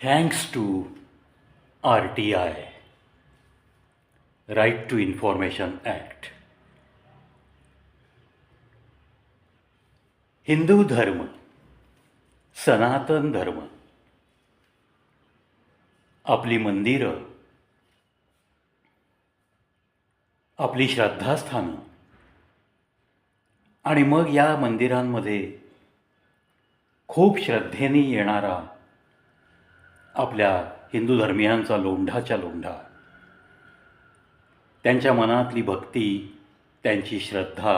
Thanks to RTI, Right to Information Act, Hindu धर्म, सनातन धर्म, आपली मंदिरं, आपली श्रद्धास्थानं आणि मग या मंदिरांमध्ये खूप श्रद्धेने येणारा आपल्या हिंदू धर्मियांचा लोंढाच्या लोंढा, त्यांच्या मनातली भक्ती, त्यांची श्रद्धा,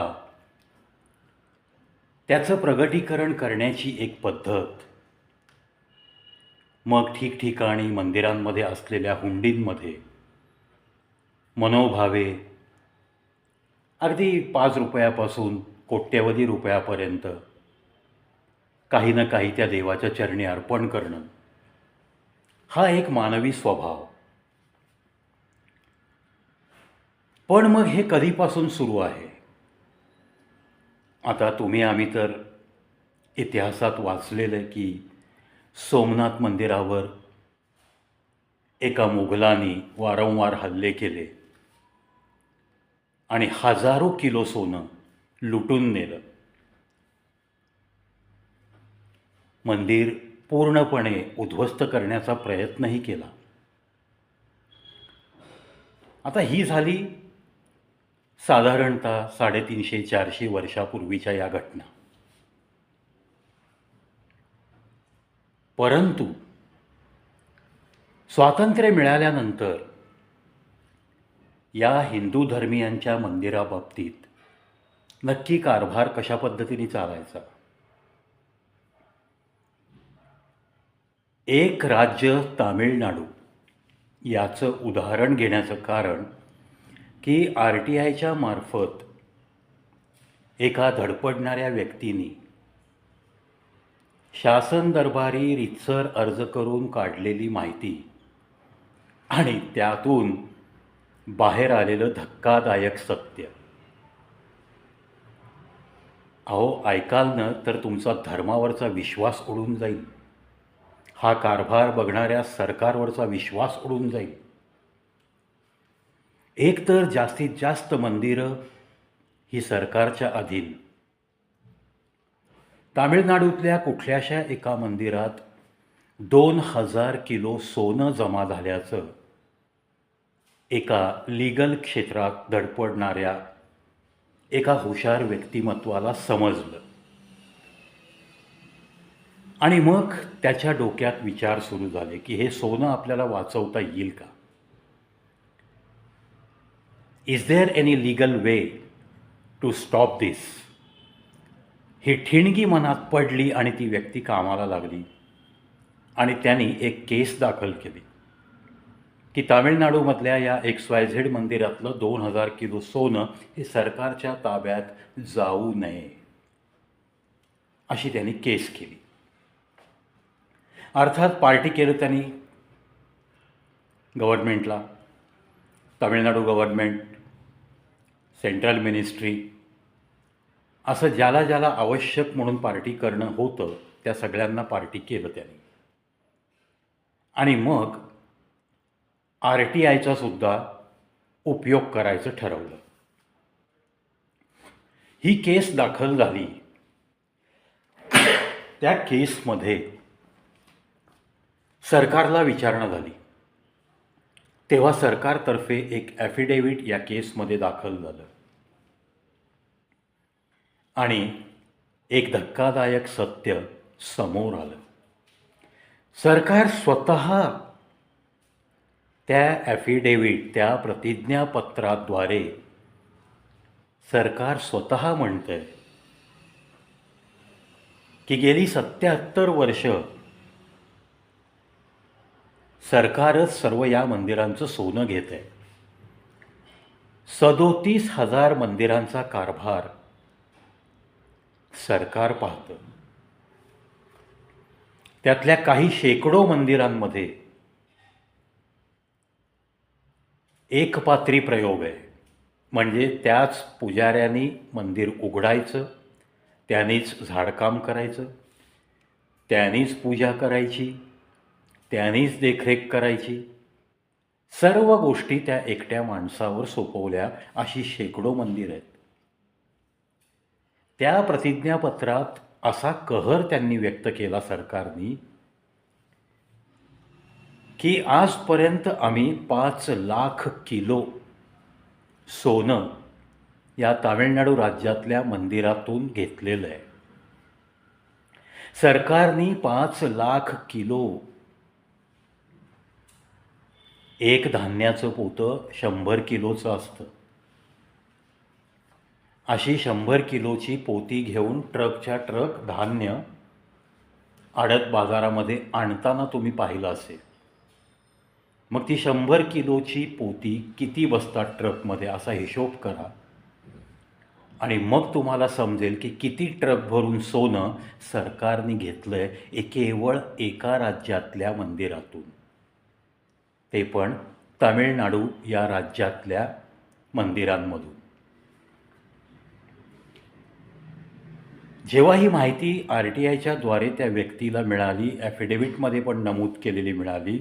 त्याचं प्रगटीकरण करण्याची एक पद्धत, मग ठिकठिकाणी मंदिरांमध्ये असलेल्या हुंडींमध्ये मनोभावे अगदी 5 रुपयापासून कोट्यवधी रुपयापर्यंत काही ना काही त्या देवाच्या चरणी अर्पण करणं, हा एक मानवी स्वभाव. पण मग हे कधीपासून सुरू आहे? आता तुम्ही आम्ही तर इतिहासात वाचलेलं की सोमनाथ मंदिरावर एका मुघलांनी वारंवार हल्ले केले आणि हजारो किलो सोनं लुटून नेलं. मंदिर पूर्णपणे उद्ध्वस्त करण्याचा प्रयत्नही केला. आता ही झाली साधारणतः 350-400 वर्षापूर्वीच्या या घटना. परंतु स्वातंत्र्य मिळाल्यानंतर या हिंदू धर्मियांच्या मंदिराबाबतीत नक्की कारभार कशा पद्धतीने चालायचा? एक राज्य तामिळनाडू याचं उदाहरण घेण्याचं कारण की RTIच्या मार्फत एका धडपडणाऱ्या व्यक्तीने शासन दरबारी रीतसर अर्ज करून काढलेली माहिती आणि त्यातून बाहेर आलेलं धक्कादायक सत्य. अहो, ऐकाल ना तर तुमचा धर्मावरचा विश्वास उडून जाईल. हा कारभार बघणाऱ्या सरकारवरचा विश्वास उडून जाईल. एकतर जास्तीत जास्त मंदिरं ही सरकारच्या अधीन. तामिळनाडूतल्या कुठल्याशा एका मंदिरात 2000 किलो सोनं जमा झाल्याचं एका लीगल क्षेत्रात धडपडणाऱ्या एका हुशार व्यक्तिमत्वाला समजलं आणि मग त्याच्या डोक्यात विचार सुरू झाले की हे सोनं आपल्याला वाचवता येईल का? Is there any legal way to stop this? ही ठिणगी मनात पडली आणि ती व्यक्ती कामाला लागली आणि त्यांनी एक केस दाखल केली की तामिळनाडूमधल्या या XYZ मंदिरातलं 2000 किलो सोनं हे सरकारच्या ताब्यात जाऊ नये, अशी त्यांनी केस केली. अर्थात पार्टी केलं त्यांनी गव्हर्नमेंटला, तामिळनाडू गव्हर्नमेंट, सेंट्रल मिनिस्ट्री, असं ज्याला ज्याला आवश्यक म्हणून पार्टी करणं होतं त्या सगळ्यांना पार्टी केलं त्यांनी. आणि मग RTIचा सुद्धा उपयोग करायचं ठरवलं. ही केस दाखल झाली. त्या केसमध्ये सरकारला विचारणा झाली. तेव्हा सरकारतर्फे एक ॲफिडेव्हिट या केसमध्ये दाखल झालं आणि एक धक्कादायक सत्य समोर आलं. सरकार स्वतः त्या ॲफिडेव्हिट, त्या प्रतिज्ञापत्राद्वारे सरकार स्वतः म्हणतंय की गेली 77 वर्ष सरकारच सर्व या मंदिरांचं सोनं घेत आहे. 37,000 मंदिरांचा कारभार सरकार पाहतं. त्यातल्या काही शेकडो मंदिरांमध्ये एकपात्री प्रयोग आहे. म्हणजे त्याच पुजाऱ्यांनी मंदिर उघडायचं, त्यांनीच झाडकाम करायचं, त्यांनीच पूजा करायची त्यानेच देखरेख करायची. सर्व गोष्टी त्या एकट्या माणसावर सोपवल्या अशी शेकडो मंदिर आहेत. त्या प्रतिज्ञापत्रात असा कहर त्यांनी व्यक्त केला सरकारनी की आजपर्यंत आम्ही 5,00,000 किलो सोनं या तामिळनाडू राज्यातल्या मंदिरातून घेतलेलं आहे. सरकारनी 5,00,000 किलो. एक धान्याचं पोतं 100 किलोचं असतं. अशी 100 किलोची पोती घेऊन ट्रकच्या ट्रक धान्य आडत बाजारामध्ये आणताना तुम्ही पाहिलं असेल. मग ती 100 किलोची पोती किती बसतात ट्रकमध्ये असा हिशोब करा आणि मग तुम्हाला समजेल की किती ट्रक भरून सोनं सरकारने घेतलंय केवळ एका राज्यातल्या मंदिरातून, ते पण तामिळनाडू या राज्यातल्या मंदिरांमधून. जेव्हा ही माहिती RTIच्या द्वारे त्या व्यक्तीला मिळाली, ॲफिडेव्हिटमध्ये पण नमूद केलेली मिळाली,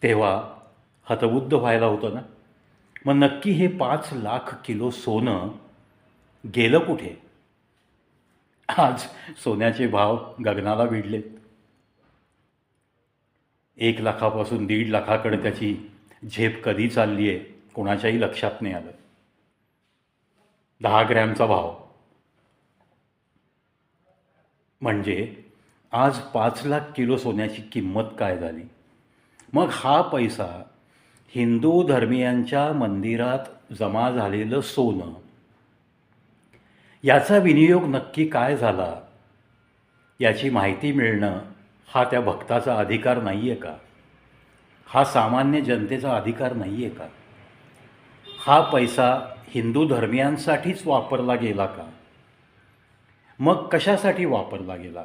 तेव्हा हतबुद्ध व्हायला होतं ना. मग नक्की हे 5,00,000 किलो सोनं गेलं कुठे? आज सोन्याचे भाव गगनाला भिडलेत. 1,00,000पासून 1,50,000कडे त्याची झेप कधी चालली आहे कोणाच्याही लक्षात नाही आलं. 10 ग्रॅमचा भाव म्हणजे आज 5,00,000 किलो सोन्याची किंमत काय झाली. मग हा पैसा हिंदू धर्मियांच्या मंदिरात जमा झालेलं सोनं, याचा विनियोग नक्की काय झाला याची माहिती मिळणं हा त्या भक्ताचा अधिकार नाही आहे का? हा सामान्य जनतेचा अधिकार नाही आहे का? हा पैसा हिंदू धर्मियांसाठीच वापरला गेला का? मग कशासाठी वापरला गेला?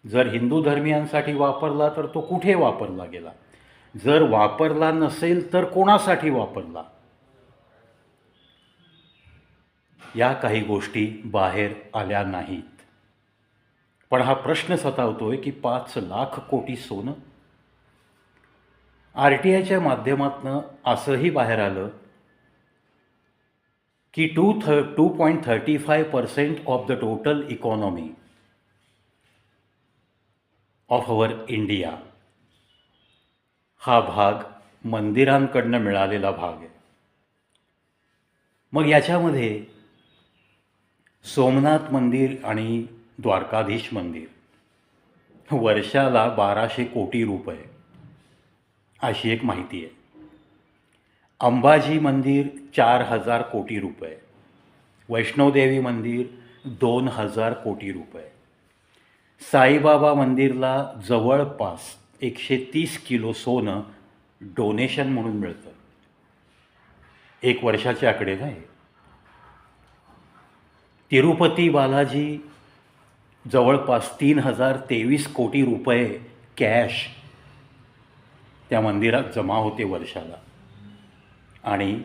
जर हिंदू धर्मियांसाठी वापरला तर तो कुठे वापरला गेला? जर वापरला नसेल तर कोणासाठी वापरला? या काही गोष्टी बाहेर आल्या नाहीत. पण हा प्रश्न सतावतोय की 5,00,000 कोटी सोनं. RTIच्या माध्यमातून असंही बाहेर आलं की 2.35% of the total economy of our India हा भाग मंदिरांकडनं मिळालेला भाग आहे. मग याच्यामध्ये सोमनाथ मंदिर आणि द्वारकाधीश मंदिर वर्षाला 1,200 कोटी रुपये अशी एक माहिती आहे. अंबाजी मंदिर 4,000 कोटी रुपये, वैष्णोदेवी मंदिर 2,000 कोटी रुपये, साईबाबा मंदिरला जवळपास 130 किलो सोनं डोनेशन म्हणून मिळतं. एक वर्षाचे आकडे नाही. तिरुपती बालाजी जवळपास 3,023 कोटी रुपये कॅश त्या मंदिरात जमा होते वर्षाला. आणि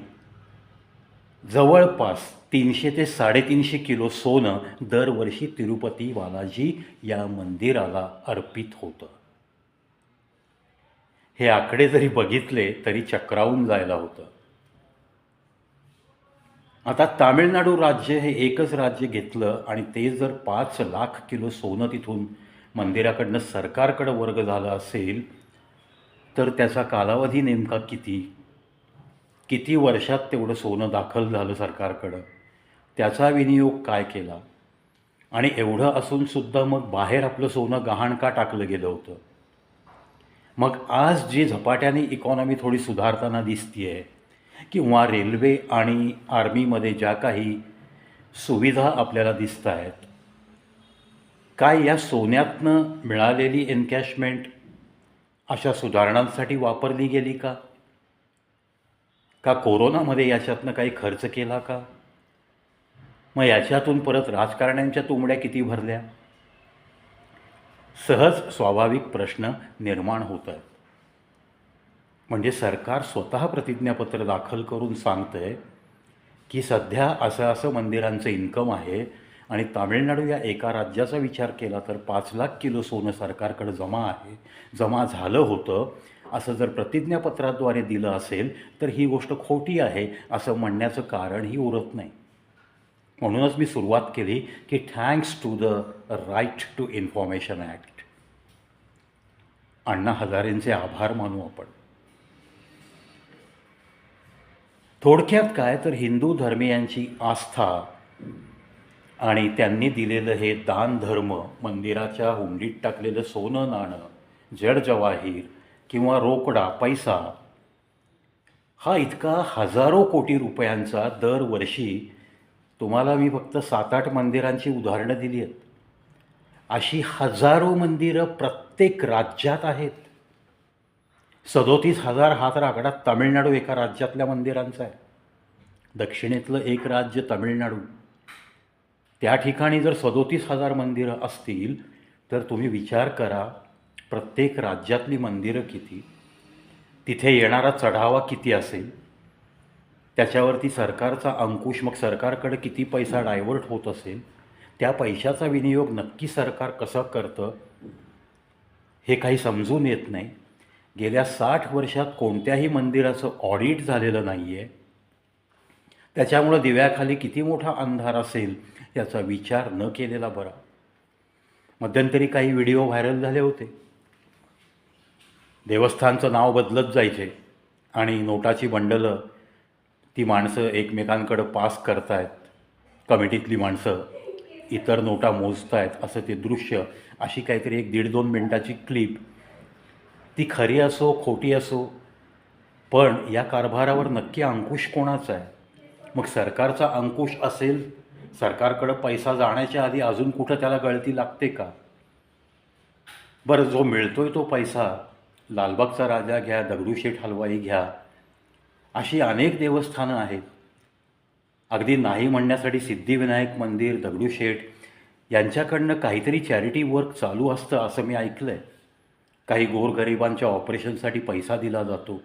जवळपास 300 ते 350 किलो सोनं दरवर्षी तिरुपती बालाजी या मंदिराला अर्पित होतं. हे आकडे जरी बघितले तरी चक्रावून जायला होतं. आता तामिळनाडू राज्य हे एकच राज्य घेतलं आणि ते जर 5,00,000 किलो सोनं तिथून मंदिराकडनं सरकारकडं वर्ग झालं असेल तर त्याचा कालावधी नेमका किती वर्षात तेवढं सोनं दाखल झालं सरकारकडं, त्याचा विनियोग काय केला आणि एवढं असूनसुद्धा मग बाहेर आपलं सोनं गहाण का टाकलं गेलं होतं. मग आज जी झपाट्याने इकॉनॉमी थोडी सुधारताना दिसते आहे किंवा रेल्वे आणि आर्मीमध्ये ज्या काही सुविधा आपल्याला दिसत आहेत, काय या सोन्यातनं मिळालेली एन्कॅशमेंट अशा सुधारणांसाठी वापरली गेली का? का कोरोनामध्ये याच्यातनं काही खर्च केला का? मग याच्यातून परत राजकारण्यांच्या तुंबड्या किती भरल्या? सहज स्वाभाविक प्रश्न निर्माण होत आहेत. म्हणजे सरकार स्वतः प्रतिज्ञापत्र दाखल करून सांगतंय की सध्या असं मंदिरांचं इन्कम आहे आणि तामिळनाडू या एका राज्याचा विचार केला तर 5 लाख किलो सोनं सरकारकडे जमा झालं होतं असं जर प्रतिज्ञापत्राद्वारे दिलं असेल तर ही गोष्ट खोटी आहे असं म्हणण्याचं कारणही उरत नाही. म्हणूनच मी सुरुवात केली की thanks to the right to information act. Anna हजारेंचे आभार मानू आपण. थोडक्यात काय तर हिंदू धर्मियांची आस्था आणि त्यांनी दिलेलं हे दान धर्म, मंदिराच्या हुंडीत टाकलेलं सोनं नाणं, जड जवाहीर किंवा रोकडा पैसा, हा इतका हजारो कोटी रुपयांचा दरवर्षी, तुम्हाला मी फक्त 7-8 मंदिरांची उदाहरणं दिली आहेत, अशी हजारो मंदिरं प्रत्येक राज्यात आहेत. 37,000 हा तर आकडा तामिळनाडू एका राज्यातल्या मंदिरांचा आहे. दक्षिणेतलं एक राज्य तामिळनाडू, त्या ठिकाणी जर 37,000 मंदिरं असतील तर तुम्ही विचार करा प्रत्येक राज्यातली मंदिरं किती, तिथे येणारा चढावा किती असेल, त्याच्यावरती सरकारचा अंकुश, मग सरकारकडे किती पैसा डायव्हर्ट होत असेल, त्या पैशाचा विनियोग नक्की सरकार कसं करतं हे काही समजून येत नाही. गेल्या 60 वर्षात कोणत्याही मंदिराचं ऑडिट झालेलं नाही आहे. त्याच्यामुळं दिव्याखाली किती मोठा अंधार असेल याचा विचार न केलेला बरा. मध्यंतरी काही व्हिडिओ व्हायरल झाले होते. देवस्थानचं नाव बदलत जायचे आणि नोटाची बंडलं ती माणसं एकमेकांकडं पास करतायत, कमिटीतली माणसं इतर नोटा मोजतायत, असं ते दृश्य, अशी काहीतरी 1-1.5-2 मिनटाची क्लिप. ती खरी असो खोटी असो, पण या कारभारावर नक्की अंकुश कोणाचा आहे? मग सरकारचा अंकुश असेल, सरकारकडं पैसा जाण्याच्या आधी अजून कुठं त्याला गळती लागते का? बरं, जो मिळतोय तो पैसा, लालबागचा राजा घ्या, दगडूशेठ हलवाई घ्या, अशी अनेक देवस्थानं आहेत. अगदी नाही म्हणण्यासाठी सिद्धिविनायक मंदिर, दगडूशेठ यांच्याकडनं काहीतरी चॅरिटी वर्क चालू असतं असं मी ऐकलं आहे. काही गोरगरिबांच्या ऑपरेशनसाठी पैसा दिला जातो,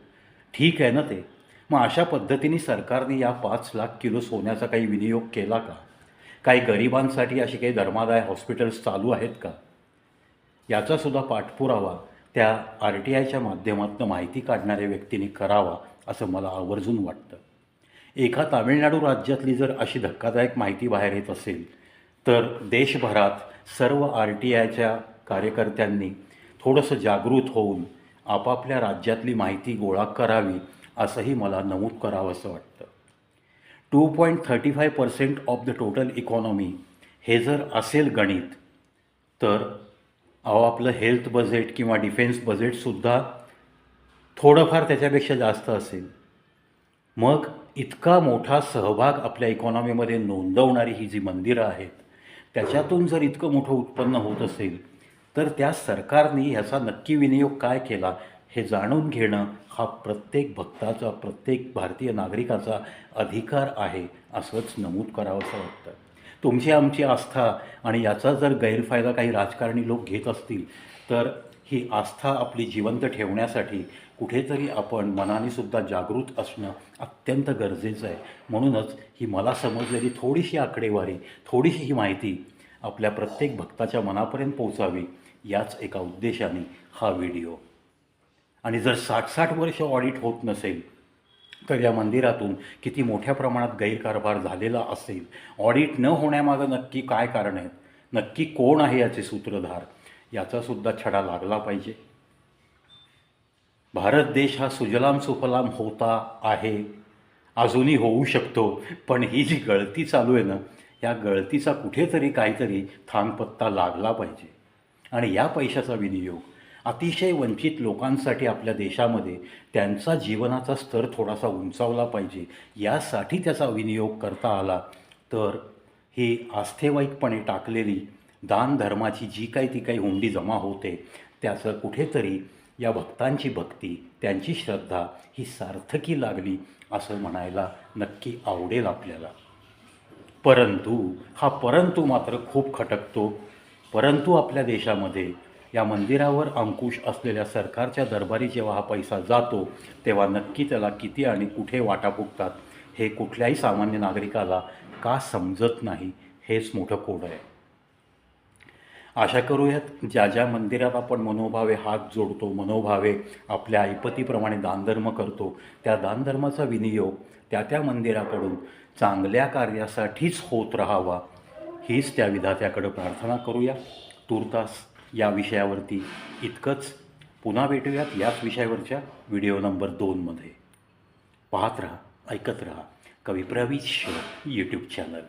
ठीक आहे ना ते. मग अशा पद्धतीने सरकारने या 5 लाख किलो सोन्याचा काही विनियोग केला का? काही गरिबांसाठी अशी काही धर्मादाय हॉस्पिटल्स चालू आहेत का? याचासुद्धा पाठपुरावा त्या RTIच्या माध्यमातून माहिती काढणाऱ्या व्यक्तीने करावा असं मला आवर्जून वाटतं. एका तामिळनाडू राज्यातली जर अशी धक्कादायक माहिती बाहेर येत असेल तर देशभरात सर्व RTIच्या कार्यकर्त्यांनी थोडंसं जागृत होऊन आपापल्या राज्यातली माहिती गोळा करावी असंही मला नमूद करावं असं वाटतं. 2.35% ऑफ द टोटल इकॉनॉमी हे जर असेल गणित, तर आपलं हेल्थ बजेट किंवा डिफेन्स बजेटसुद्धा थोडंफार त्याच्यापेक्षा जास्त असेल. मग इतका मोठा सहभाग आपल्या इकॉनॉमीमध्ये नोंदवणारी ही जी मंदिरं आहेत, त्याच्यातून जर इतकं मोठं उत्पन्न होत असेल तर त्या सरकारने ह्याचा नक्की विनियोग काय केला हे जाणून घेणं हा प्रत्येक भक्ताचा, प्रत्येक भारतीय नागरिकाचा अधिकार आहे असंच नमूद करावं असं वाटतं. तुमची आमची आस्था आणि याचा जर गैरफायदा काही राजकारणी लोक घेत असतील तर ही आस्था आपली जिवंत ठेवण्यासाठी कुठेतरी आपण मनानेसुद्धा जागृत असणं अत्यंत गरजेचं आहे. म्हणूनच ही मला समजलेली थोडीशी आकडेवारी, थोडीशी ही माहिती आपल्या प्रत्येक भक्ताच्या मनापर्यंत पोहोचावी याच एका उद्देशाने हा व्हिडिओ. आणि जर 60-60 वर्ष ऑडिट होत नसेल तर या मंदिरातून किती मोठ्या प्रमाणात गैरकारभार झालेला असेल, ऑडिट न होण्यामागं नक्की काय कारण आहेत, नक्की कोण आहे याचे सूत्रधार, याचासुद्धा छडा लागला पाहिजे. भारत देश हा सुजलाम सुफलाम होता आहे, अजूनही होऊ शकतो, पण ही जी गळती चालू आहे ना, या गळतीचा कुठेतरी काहीतरी थांगपत्ता लागला पाहिजे. आणि या पैशाचा विनियोग अतिशय वंचित लोकांसाठी आपल्या देशामध्ये त्यांचा जीवनाचा स्तर थोडासा उंचावला पाहिजे, यासाठी त्याचा विनियोग करता आला तर ही आस्थेवाईकपणे टाकलेली दानधर्माची जी काही ती काही हुंडी जमा होते त्याचं कुठेतरी या भक्तांची भक्ती, त्यांची श्रद्धा ही सार्थकी लागली असं म्हणायला नक्की आवडेल आपल्याला. परंतु हा परंतु मात्र खूप खटकतो. परंतु आपल्या देशामध्ये या मंदिरावर अंकुश असलेल्या सरकारच्या दरबारी जेव्हा हा पैसा जातो तेव्हा नक्की त्याला किती आणि कुठे वाटा फुटतात हे कुठल्याही सामान्य नागरिकाला का समजत नाही हेच मोठं कोड आहे. आशा करूयात ज्या ज्या मंदिरात आपण मनोभावे हात जोडतो, मनोभावे आपल्या ऐपतीप्रमाणे दानधर्म करतो, त्या दानधर्माचा विनियोग त्या मंदिराकडून चांगल्या कार्यासाठीच होत राहावा, हीच त्या विधात्याकडं प्रार्थना करूया. तूर्तास या विषयावरती इतकंच. पुन्हा भेटूयात याच विषयावरच्या व्हिडिओ नंबर 2मध्ये. पाहत राहा, ऐकत राहा कवी प्रवीश यूट्यूब चॅनल.